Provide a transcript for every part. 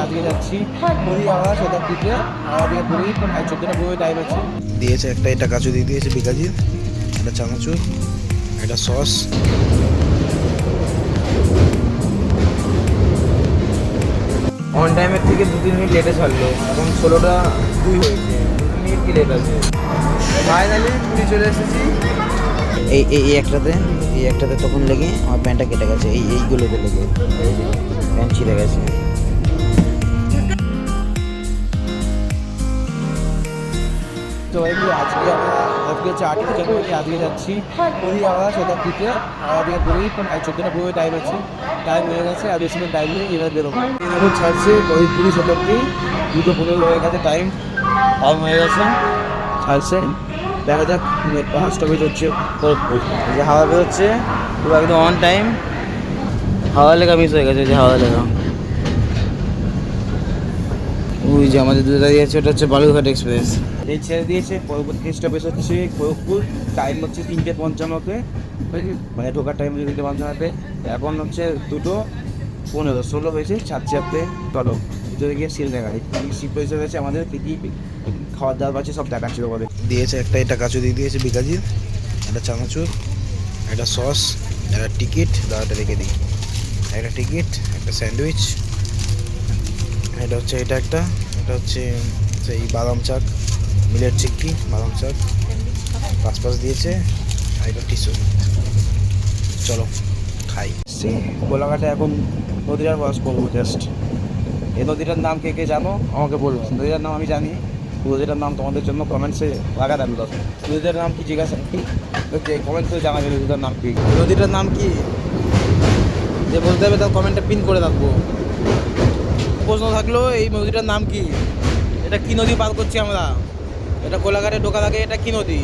আজকে যাচ্ছি পুরী হাওড়া শতাব্দীতে। হাওড়া থেকে পুরী 14টা টাইম আছে। দিয়েছে একটা, এটা কাজু দিয়ে দিয়েছে বিকাজির, একটা চানাচুর, একটা সস। অন টাইমের থেকে 2-3 মিনিট লেটে ছাড়লো, এখন 16টা 2 হয়েছে, 2 মিনিট কি লেট আছে। ফাইনালি পুরী চলে এসেছি। এই এই একটাতে তখন লেগে আমার প্যান্টটা কেটে গেছে, এইগুলোতে লেগে প্যান্ট ছিঁড়ে গেছে। তো আজকে হচ্ছে 8ই জানুয়ারি, আজকে যাচ্ছি পুরী হাওড়া শতাব্দীতে। হাওড়া থেকে পুরী 14টা টাইম আছে, টাইম হয়ে গেছে, আর বেশি টাইম নেই, এবার বেরোবো। এখন ছাড়ছে ওই পুরী শতাব্দী, 2:15 হয়ে গেছে, টাইম হয়ে গেছে, ছাড়ছে। দেখা যাক স্টপেজ হচ্ছে যে হাওয়া বেরোচ্ছে, পুরো একদম অন টাইম। হাওয়া লেখা মিস হয়ে গেছে, যে হাওয়া লেখা ওই যে আমাদের দূরে দাঁড়িয়ে আছে, ওটা হচ্ছে বালুরঘাট এক্সপ্রেস। এই ছেড়ে দিয়েছে, পরবর্তী স্টপেজ হচ্ছে খড়গপুর, টাইম হচ্ছে 3:55, মানে ঢোকার টাইম হচ্ছে 3:55। এখন হচ্ছে 2:15, 16 হয়েছে, ছাড়ছে আপনি। চলো ভিতরে গিয়ে সিল দেখাই, সিট পয়সা হয়েছে আমাদের, কী কী খাওয়ার দাওয়ার পাচ্ছে সব দেখাচ্ছিল বলে। দিয়েছে একটা, এটা কাজু দিয়ে দিয়েছে বিকাজির, একটা চানাচুর, একটা সস, একটা টিকিট, দাওয়াটা রেখে দিই, একটা টিকিট, একটা স্যান্ডউইচ, এটা হচ্ছে এটা হচ্ছে সেই বাদাম চাক, মিলেট চিক্কি বাদাম চাক, পাঁচ দিয়েছে, আর একটা টিস্যু। চলো খাই। গোলাঘাটে এখন নদীটার ক্রস করবো জাস্ট। এই নদীটার নাম কে কে জানো আমাকে বলবো। নদীটার নাম আমি জানি, নদীটার নাম তোমাদের জন্য কমেন্টসে লাগা দেন। নদীটার নাম কি জিজ্ঞাসা কমেন্টসে জানাবে নদীটার নাম কি। নদীটার নাম কি যে বলতে হবে, তার কমেন্টটা পিন করে রাখবো। প্রশ্ন থাকলো এই নদীটার নাম কি, এটা কি নদী পার করছি আমরা, এটা গোলাঘাটে ঢোকার আগে এটা কি নদী।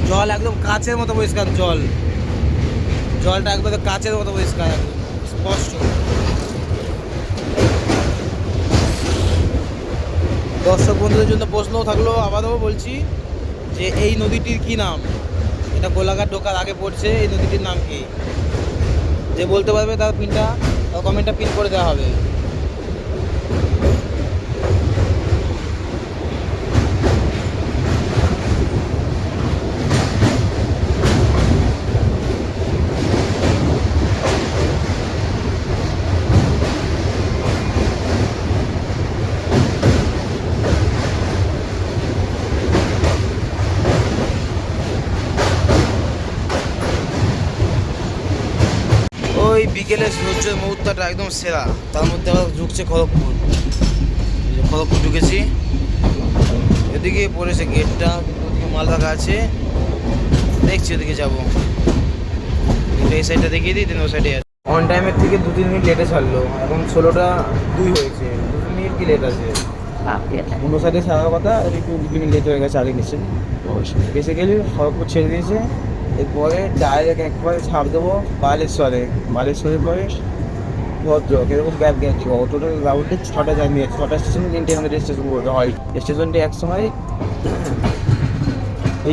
জল একদম কাচের মতো পরিষ্কার, জলটা একদম কাচের মতো পরিষ্কার, একদম স্পষ্ট। দর্শক বন্ধুদের জন্য প্রশ্নও থাকলো, আবারও বলছি যে এই নদীটির কি নাম, এটা গোলাঘাট ঢোকার আগে পড়ছে, এই নদীটির নাম কি। যে বলতে পারবে তার কমেন্টটা পিন করে দেওয়া হবে। ওই বিকেলের সূর্যের মুহূর্তটা একদম সেরা, তার মধ্যে আবার ঢুকছে খড়গপুর। খড়গপুর ঢুকেছি, এদিকে পড়েছে গেটটা, মাল রাখা আছে, দেখছি ওদিকে যাবো। এই সাইডটা দেখিয়ে দিই, দেন ওই সাইডে অন টাইমের থেকে 2-3 মিনিট লেটে ছাড়লো, এখন 16টা 2 হয়েছে, 2 মিনিট কি লেট আছে। অন্য সাইডে ছাড়ার কথা, একটু 2 মিনিট লেট হয়ে গেছে আগে নিচে। বেসিক্যালি খড়গপুর ছেড়ে দিয়েছে, এরপরে ডাইরেক্ট একবারে ছাড় দেবো বালেশ্বরের পরে ভদ্রক, এরকম গ্যাপ গেছে। অটোটা রাউন্ডে 6টা জার্নি আছে, 6টা স্টেশন, 3টে আমাদের স্টেশন করতে হয়। স্টেশনটি এক সময়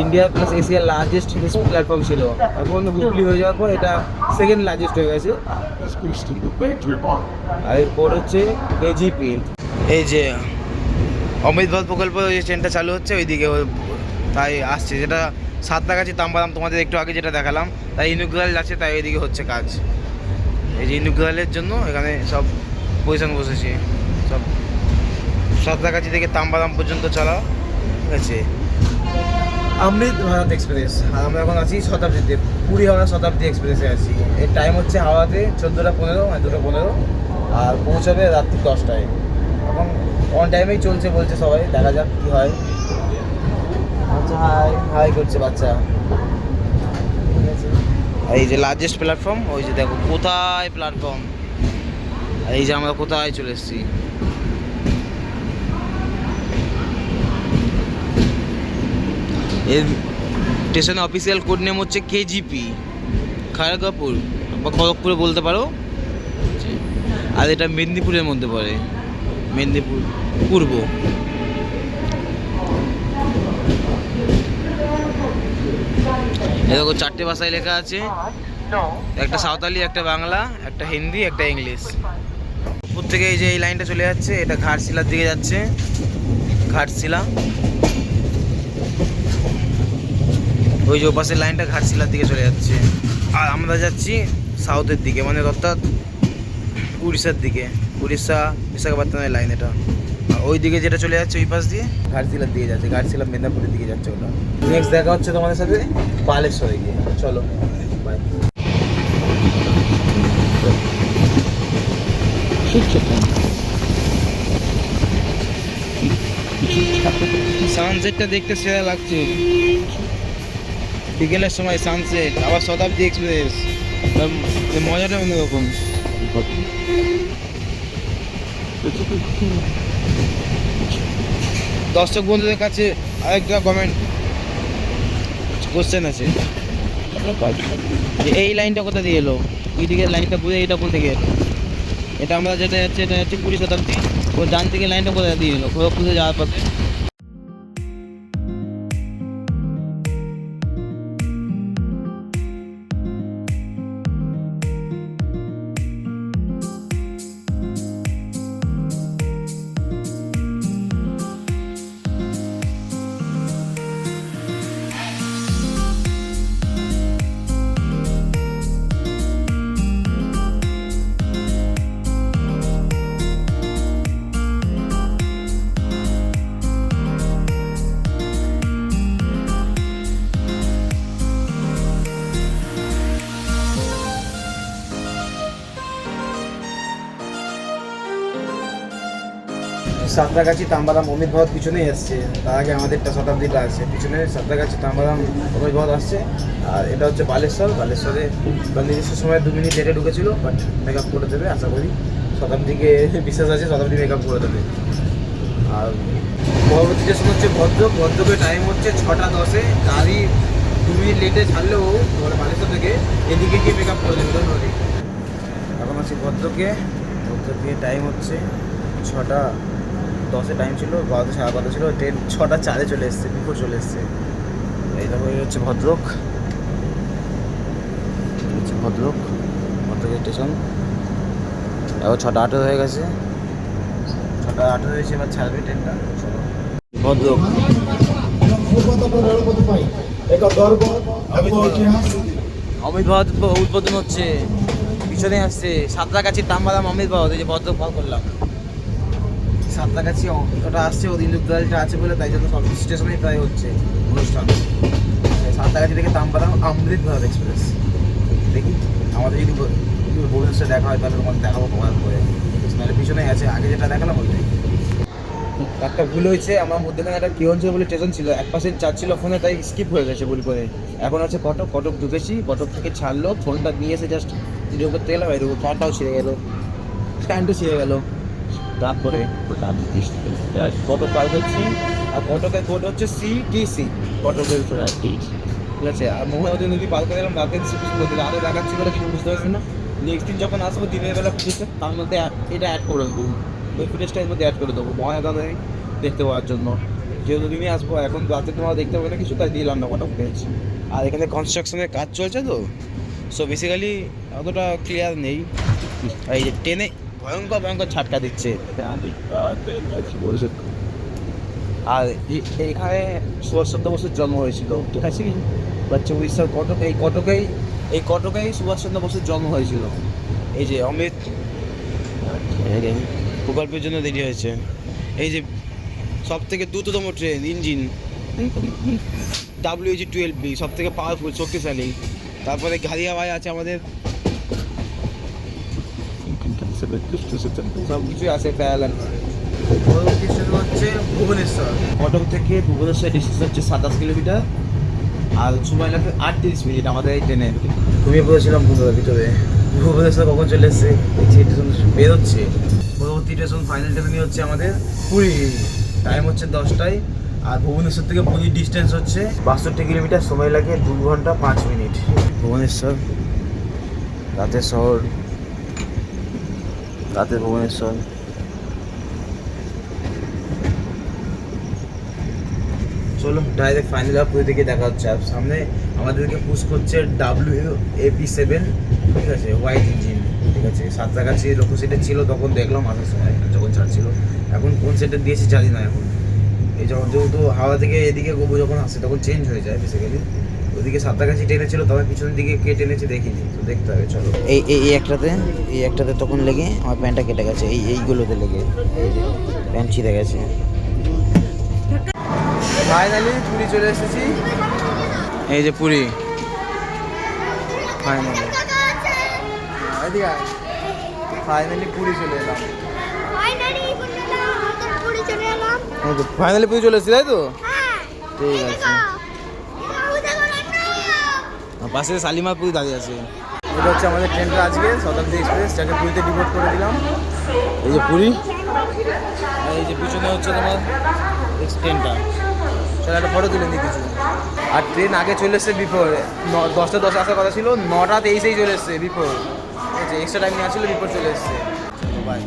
ইন্ডিয়া প্লাস এশিয়ার লার্জেস্ট প্ল্যাটফর্ম ছিল, এখন হুগলি হয়ে যাওয়ার পর এটা সেকেন্ড লার্জেস্ট হয়ে গেছে। আর এরপর হচ্ছে কেজিপি, এই যে অমৃত ভারত প্রকল্প যে ট্রেনটা চালু হচ্ছে ওইদিকে, তাই আসছে, যেটা সাঁতরাগাছি তাম্বারাম তোমাদের একটু আগে যেটা দেখালাম, তাই ইনুগ্রাল যাচ্ছে, তাই ওইদিকে হচ্ছে কাজ। এই যে ইনুগ্রালের জন্য এখানে সব পজিশন বসেছে, সব সাঁতরাগাছি থেকে তাম্বারাম পর্যন্ত চলা, ঠিক আছে। অমৃত ভারত এক্সপ্রেস, আর আমরা এখন আছি শতাব্দীতে, পুরী হাওড়া শতাব্দী এক্সপ্রেসে আছি। এর টাইম হচ্ছে হাওড়াতে 14:15, মানে 2:15, আর পৌঁছাবে রাত্রি 10টায়। এখন অন টাইমেই চলছে বলছে সবাই, দেখা যাক কী হয়। আচ্ছা, হাই করছে বাচ্চা। এই যে লার্জেস্ট প্ল্যাটফর্ম, ওই যে দেখো কোথায় প্ল্যাটফর্ম, এই যে আমরা কোথায় চলে এসেছি। এর স্টেশনের অফিসিয়াল কোড নেম হচ্ছে কেজিপি, খড়গপুর বা খড়গপুরে বলতে পারো। আর এটা মেদিনীপুরের মধ্যে পড়ে, মেদিনীপুর পূর্ব। এরকম 4টে ভাষায় লেখা আছে, একটা সাঁওতালি, একটা বাংলা, একটা হিন্দি, একটা ইংলিশ। উপর থেকে এই যে এই লাইনটা চলে যাচ্ছে, এটা ঘাটশিলার দিকে যাচ্ছে, ঘাটশিলা। ওই যে ওপাশের লাইনটা ঘাটশিলার দিকে চলে যাচ্ছে। আর আমরা যাচ্ছি সাউথের দিকে, মানে অর্থাৎ উড়িষ্যার দিকে, উড়িষ্যা বিশাখাপত্তনের লাইন এটা। আর ওই দিকে যেটা চলে যাচ্ছে ওই পাশ দিয়ে ঘাটশিলার দিকে যাচ্ছে, ঘাটশিলা মেদিনীপুরের দিকে যাচ্ছে ওটা। নেক্সট দেখা হচ্ছে তোমাদের সাথে বালেশ্বরে গিয়ে। চলো বাই। সানসেটটা দেখতে সেরা লাগছে, বিকেলের সময় সানসেট, আবার শতাব্দী এক্সপ্রেস, মজাটা অন্যরকম। দর্শক বন্ধুদের কাছে আরেকটা কমেন্ট কোশ্চেন আছে, যে এই লাইনটা কোথা দিয়ে এলো, ওই দিকের লাইনটা ঘুরে এটা কোন থেকে এলো? এটা আমরা যেটা যাচ্ছে এটা হচ্ছে 20 শতাব্দী। ও ডান থেকে লাইনটা কোথা দিয়ে এলো, খড়গপুরে যাওয়ার পথে। সাঁতরাগাছি তাম্বারাম অমিত ভারত পিছনেই আসছে, তার আগে আমাদেরটা শতাব্দীটা আছে পিছনে। সাঁতরাগাছি তাম্বারাম অমিত ভারত আসছে। আর এটা হচ্ছে বালেশ্বর। বালেশ্বরে নিজস্ব সময় 2 মিনিট লেটে ঢুকেছিল, বাট মেকআপ করে দেবে আশা করি। শতাব্দীকে বিশ্বাস আছে শতাব্দী মেকআপ করে দেবে। আর পরবর্তী স্টেশন হচ্ছে ভদ্রক। ভদ্রকের টাইম হচ্ছে 6টা 10-এ। গাড়ি 2 মিনিট লেটে ছাড়লেও বালেশ্বর থেকে এদিকে গিয়ে মেকআপ করে দেবে। ধন্যবাদ। এখন আছি ভদ্রকে। ভদ্রকে টাইম হচ্ছে 6টা 10-এ টাইম ছিল, 12টা সাড়ে 12 ছিল। ট্রেন 6টা 4-এ চলে এসছে, বিফোর চলে এসছে। এইটা হয়ে হচ্ছে ভদ্রক, হচ্ছে ভদ্রক, ভদ্রকের স্টেশন। এবার 6টা 18 হয়ে গেছে, 6টা 18 হয়েছে, এবার ছাড়বে ট্রেনটা। ভদ্রক অমিত ভারত উদ্বোধন হচ্ছে, পিছনে আসছে সাঁতরাগাছি তাম্বারাম অমিত ভারত। এই যে ভদ্রক পার করলাম, সাঁতরাগাছি ওটা আসছে, ও ইন্দুদালটা আছে বলে, তাই জন্য সব স্টেশনেই প্রায় হচ্ছে অনুষ্ঠান। সাঁতরাগাছি থেকে তাম্বারাম অমৃত ভারত এক্সপ্রেস। দেখি আমাদের যদি ভুবনেশ্বরে দেখা হয় তাহলে তোমাকে দেখাবো কভার করে। নাহলে পিছনেই আছে, আগে যেটা দেখালাম ওইটাই। একটা ভুল হয়েছে, আমার মধ্যেখানে একটা কেওনঝড় বলে স্টেশন ছিল, 1% চার্জ ছিল ফোনে, তাই স্কিপ হয়ে গেছে ভুল করে। এখন আছে কটক। কটক ঢুকেছি, কটক থেকে ছাড়লো, ফোনটা নিয়ে এসে জাস্ট ভিডিও করতে গেলাম, এরকম ফ্যানটাও ছিঁড়ে গেলো, স্ট্যান্ডও ছিঁড়ে গেলো। তারপরে কটক পার করছি। আর কটকের কোড হচ্ছে CTC, কটকের ঠিক আছে। আর মহানদী নদী পার করে এলাম, ভ্যাকেন্সি আরও দেখাচ্ছি বলে কিছু বুঝতে পারছি না। নেক্সট দিন যখন আসবো দিনের বেলা ফুটেছে, তার মধ্যে এটা অ্যাড করে দেবো, ওই ফুটেজটা এর মধ্যে অ্যাড করে দেবো মহানদী দেখতে পাওয়ার জন্য। যেহেতু দিনই আসবো, এখন রাতে তোমরা দেখতে পাবে না কিছু, তাই দিলাম না কটক ফুটেজ। আর এখানে কনস্ট্রাকশনের কাজ চলছে তো, সো বেসিক্যালি অতটা ক্লিয়ার নেই। এই যে ট্রেনে ভয়ঙ্কর ভয়ঙ্কর ঝাটকা দিচ্ছে। আর এইখানে সুভাষচন্দ্র বসুর জন্ম হয়েছিল, ঠিক আছে। বাচ্চা উড়িষ্যার কটক, এই কটকেই সুভাষচন্দ্র বসুর জন্ম হয়েছিল। এই যে অমিত প্রকল্পের জন্য দেরি হয়েছে। এই যে সব থেকে দ্রুততম ট্রেন ইঞ্জিন WG-12B, সব থেকে পাওয়ারফুল, শক্তিশালী। তারপরে ঘারিয়াবাই আছে আমাদের, সব কিছুই আছে প্যারালাল। পরবর্তী স্টেশন হচ্ছে ভুবনেশ্বর। কটক থেকে ভুবনেশ্বর ডিস্টেন্স হচ্ছে 27 কিলোমিটার, আর সময় লাগবে 38 মিনিট আমাদের এই ট্রেনে। ঘুমিয়ে পড়েছিলাম ভিতরে। ভুবনেশ্বর কখন চলে এসছে, দেখছি স্টেশন বেরোচ্ছে। পরবর্তী স্টেশন ফাইনাল স্টেশনই হচ্ছে আমাদের পুরী। টাইম হচ্ছে 10টায়। আর ভুবনেশ্বর থেকে পুরীর ডিস্টেন্স হচ্ছে 62 কিলোমিটার, সময় লাগে 2 ঘন্টা 5 মিনিট। ভুবনেশ্বর রাতের শহর, রাতের ভুবনেশ্বর। চলো ডাইরেক্ট ফাইনাল পুরী থেকে দেখা হচ্ছে। আর সামনে আমাদেরকে পুশ করছে WAP7, ঠিক আছে, হোয়াইট ইঞ্জিন, ঠিক আছে। সাঁতরাগাছি লোকো সেটে ছিল তখন দেখলাম আসার সময় যখন ছাড়ছিল। এখন কোন সেটে দিয়েছে জানি না। এখন এই যখন যেহেতু হাওড়া থেকে এদিকে গোবু যখন আসে তখন চেঞ্জ হয়ে যায় বেসিক্যালি। ওদিকে সাঁতরাগাছি টেনেছিল, তবে পিছনের দিকে কে টেনেছে দেখিনি, তো দেখতে হবে। চলো এই একটাতে তখন লেগে আমার প্যান্টটা কেটে গেছে, এইগুলোতে লেগে এই যে প্যান্ট ছিঁড়ে গেছে। ফাইনালি পুরী চলে এসেছি। এই যে পুরী ফাইনালি পুরী চলে এলাম। ফাইনালি পুরী চলে এসেছি, তাই তো? ঠিক আছে। পাশে শালিমার পুরী দাঁড়িয়ে আছে। এটা হচ্ছে আমাদের ট্রেনটা আজকে, শতাব্দী এক্সপ্রেস, যাকে পুরীতে ডিপোর্ট করে দিলাম। এই যে পুরী, আর এই যে পিছনে হচ্ছে তোমার ট্রেনটা। চলো একটা ফটো তুলে নিই কিছু। আর ট্রেন আগে চলে এসছে বিফোর, 10টা 10 আসার কথা ছিল, 9টা 23-এই চলে এসছে বিফোর, ঠিক আছে। এক্সট্রা টাইম নেওয়া ছিল, বিফোর চলে এসছে। চলো বাই।